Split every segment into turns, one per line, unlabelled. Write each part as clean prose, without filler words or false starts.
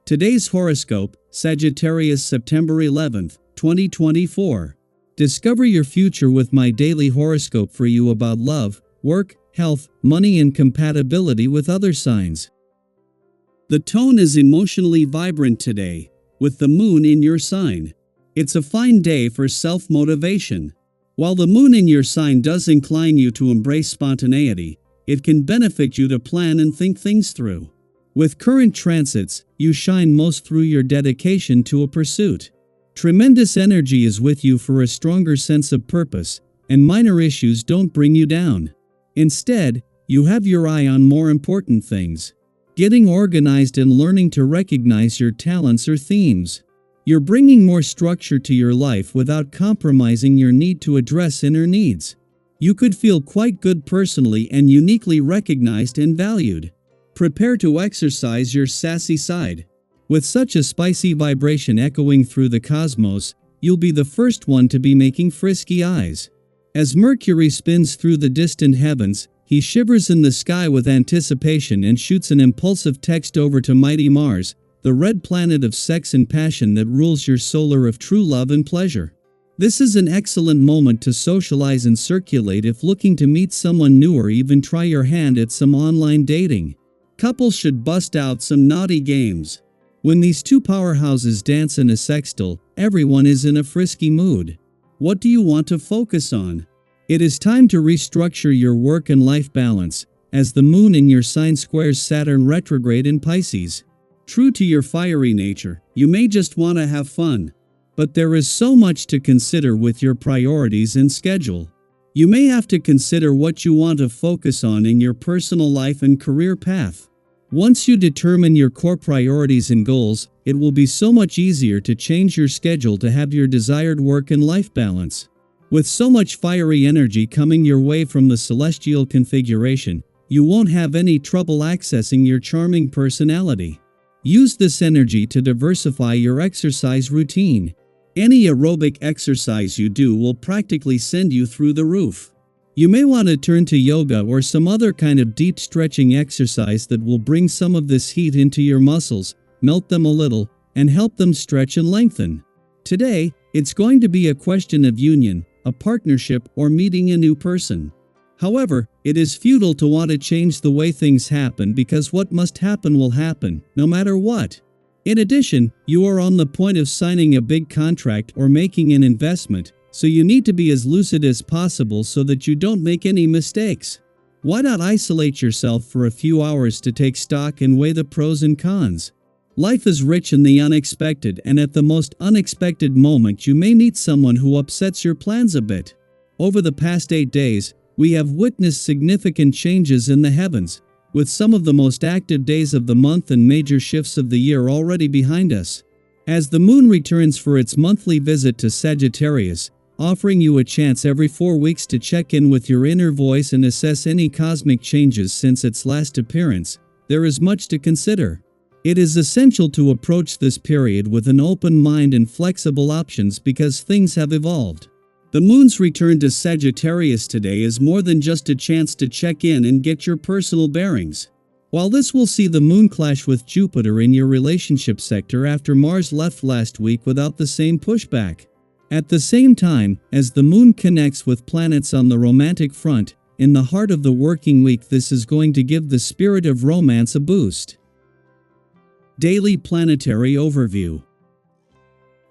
Today's horoscope, Sagittarius September 11th, 2024. Discover your future with my daily horoscope for you about love, work, health, money and compatibility with other signs. The tone is emotionally vibrant today, with the moon in your sign. It's a fine day for self-motivation. While the moon in your sign does incline you to embrace spontaneity, it can benefit you to plan and think things through. With current transits, you shine most through your dedication to a pursuit. Tremendous energy is with you for a stronger sense of purpose, and minor issues don't bring you down. Instead, you have your eye on more important things. Getting organized and learning to recognize your talents or themes. You're bringing more structure to your life without compromising your need to address inner needs. You could feel quite good personally and uniquely recognized and valued. Prepare to exercise your sassy side. With such a spicy vibration echoing through the cosmos, you'll be the first one to be making frisky eyes. As Mercury spins through the distant heavens, he shivers in the sky with anticipation and shoots an impulsive text over to mighty Mars, the red planet of sex and passion that rules your solar of true love and pleasure. This is an excellent moment to socialize and circulate if looking to meet someone new or even try your hand at some online dating. Couples should bust out some naughty games. When these two powerhouses dance in a sextile, everyone is in a frisky mood. What do you want to focus on? It is time to restructure your work and life balance, as the moon in your sign squares Saturn retrograde in Pisces. True to your fiery nature, you may just want to have fun. But there is so much to consider with your priorities and schedule. You may have to consider what you want to focus on in your personal life and career path. Once you determine your core priorities and goals, it will be so much easier to change your schedule to have your desired work and life balance. With so much fiery energy coming your way from the celestial configuration, you won't have any trouble accessing your charming personality. Use this energy to diversify your exercise routine. Any aerobic exercise you do will practically send you through the roof. You may want to turn to yoga or some other kind of deep stretching exercise that will bring some of this heat into your muscles, melt them a little, and help them stretch and lengthen. Today, it's going to be a question of union, a partnership, or meeting a new person. However, it is futile to want to change the way things happen because what must happen will happen, no matter what. In addition, you are on the point of signing a big contract or making an investment, so you need to be as lucid as possible so that you don't make any mistakes. Why not isolate yourself for a few hours to take stock and weigh the pros and cons? Life is rich in the unexpected, and at the most unexpected moment you may meet someone who upsets your plans a bit. Over the past 8 days, we have witnessed significant changes in the heavens, with some of the most active days of the month and major shifts of the year already behind us. As the moon returns for its monthly visit to Sagittarius, offering you a chance every 4 weeks to check in with your inner voice and assess any cosmic changes since its last appearance, there is much to consider. It is essential to approach this period with an open mind and flexible options because things have evolved. The moon's return to Sagittarius today is more than just a chance to check in and get your personal bearings. While this will see the moon clash with Jupiter in your relationship sector after Mars left last week without the same pushback. At the same time, as the moon connects with planets on the romantic front, in the heart of the working week, this is going to give the spirit of romance a boost. Daily Planetary Overview.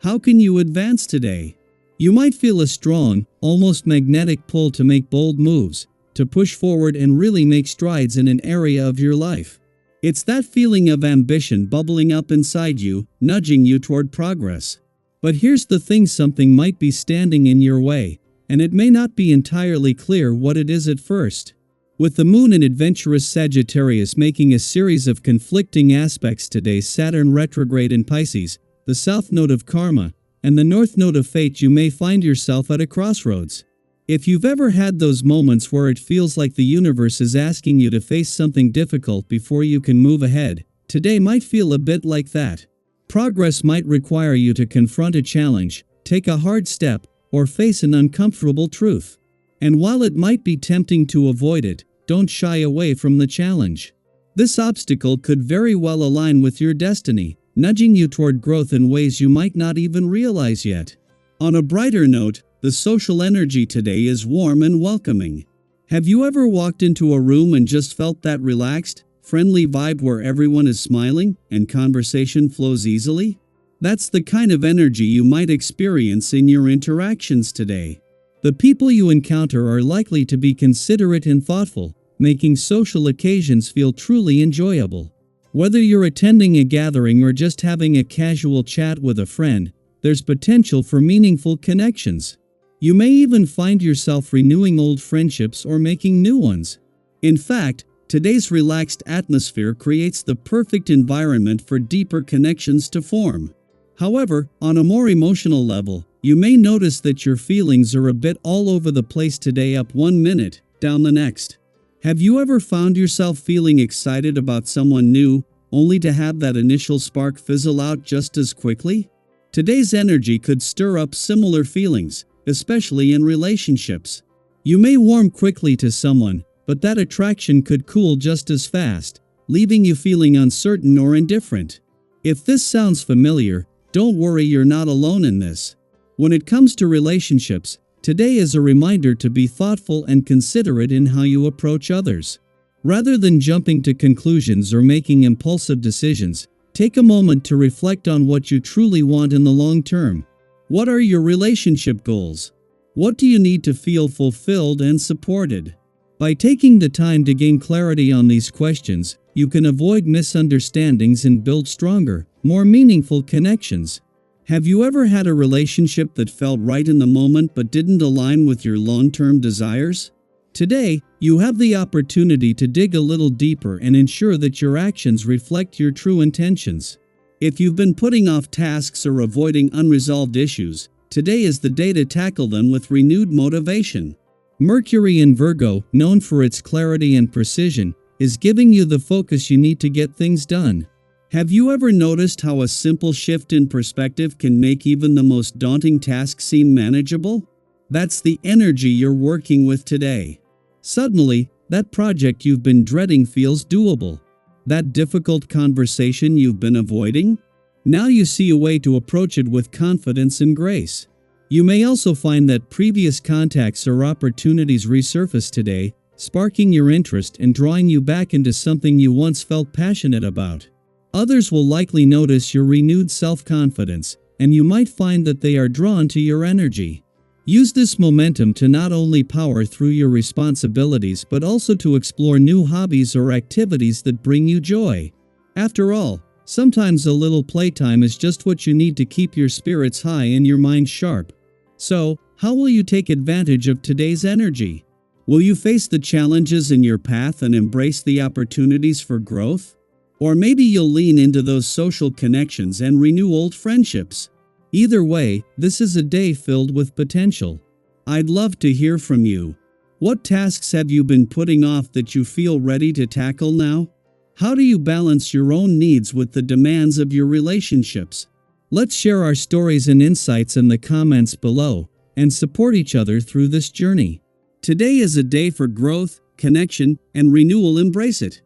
How can you advance today? You might feel a strong, almost magnetic pull to make bold moves, to push forward and really make strides in an area of your life. It's that feeling of ambition bubbling up inside you, nudging you toward progress. But here's the thing: something might be standing in your way, and it may not be entirely clear what it is at first. With the moon in adventurous Sagittarius making a series of conflicting aspects today, Saturn retrograde in Pisces, the south node of karma, and the north node of fate, you may find yourself at a crossroads. If you've ever had those moments where it feels like the universe is asking you to face something difficult before you can move ahead, today might feel a bit like that. Progress might require you to confront a challenge, take a hard step, or face an uncomfortable truth. And while it might be tempting to avoid it, don't shy away from the challenge. This obstacle could very well align with your destiny, nudging you toward growth in ways you might not even realize yet. On a brighter note, the social energy today is warm and welcoming. Have you ever walked into a room and just felt that relaxed, friendly vibe where everyone is smiling and conversation flows easily? That's the kind of energy you might experience in your interactions today. The people you encounter are likely to be considerate and thoughtful, making social occasions feel truly enjoyable. Whether you're attending a gathering or just having a casual chat with a friend, there's potential for meaningful connections. You may even find yourself renewing old friendships or making new ones. In fact, today's relaxed atmosphere creates the perfect environment for deeper connections to form. However, on a more emotional level, you may notice that your feelings are a bit all over the place today, up one minute, down the next. Have you ever found yourself feeling excited about someone new, only to have that initial spark fizzle out just as quickly? Today's energy could stir up similar feelings, especially in relationships. You may warm quickly to someone, but that attraction could cool just as fast, leaving you feeling uncertain or indifferent. If this sounds familiar, don't worry, you're not alone in this. When it comes to relationships, today is a reminder to be thoughtful and considerate in how you approach others. Rather than jumping to conclusions or making impulsive decisions, take a moment to reflect on what you truly want in the long term. What are your relationship goals? What do you need to feel fulfilled and supported? By taking the time to gain clarity on these questions, you can avoid misunderstandings and build stronger, more meaningful connections. Have you ever had a relationship that felt right in the moment but didn't align with your long-term desires? Today, you have the opportunity to dig a little deeper and ensure that your actions reflect your true intentions. If you've been putting off tasks or avoiding unresolved issues, today is the day to tackle them with renewed motivation. Mercury in Virgo, known for its clarity and precision, is giving you the focus you need to get things done. Have you ever noticed how a simple shift in perspective can make even the most daunting task seem manageable? That's the energy you're working with today. Suddenly, that project you've been dreading feels doable. That difficult conversation you've been avoiding? Now you see a way to approach it with confidence and grace. You may also find that previous contacts or opportunities resurface today, sparking your interest and drawing you back into something you once felt passionate about. Others will likely notice your renewed self-confidence, and you might find that they are drawn to your energy. Use this momentum to not only power through your responsibilities but also to explore new hobbies or activities that bring you joy. After all, sometimes a little playtime is just what you need to keep your spirits high and your mind sharp. So, how will you take advantage of today's energy? Will you face the challenges in your path and embrace the opportunities for growth? Or maybe you'll lean into those social connections and renew old friendships. Either way, this is a day filled with potential. I'd love to hear from you. What tasks have you been putting off that you feel ready to tackle now? How do you balance your own needs with the demands of your relationships? Let's share our stories and insights in the comments below, and support each other through this journey. Today is a day for growth, connection, and renewal. Embrace it.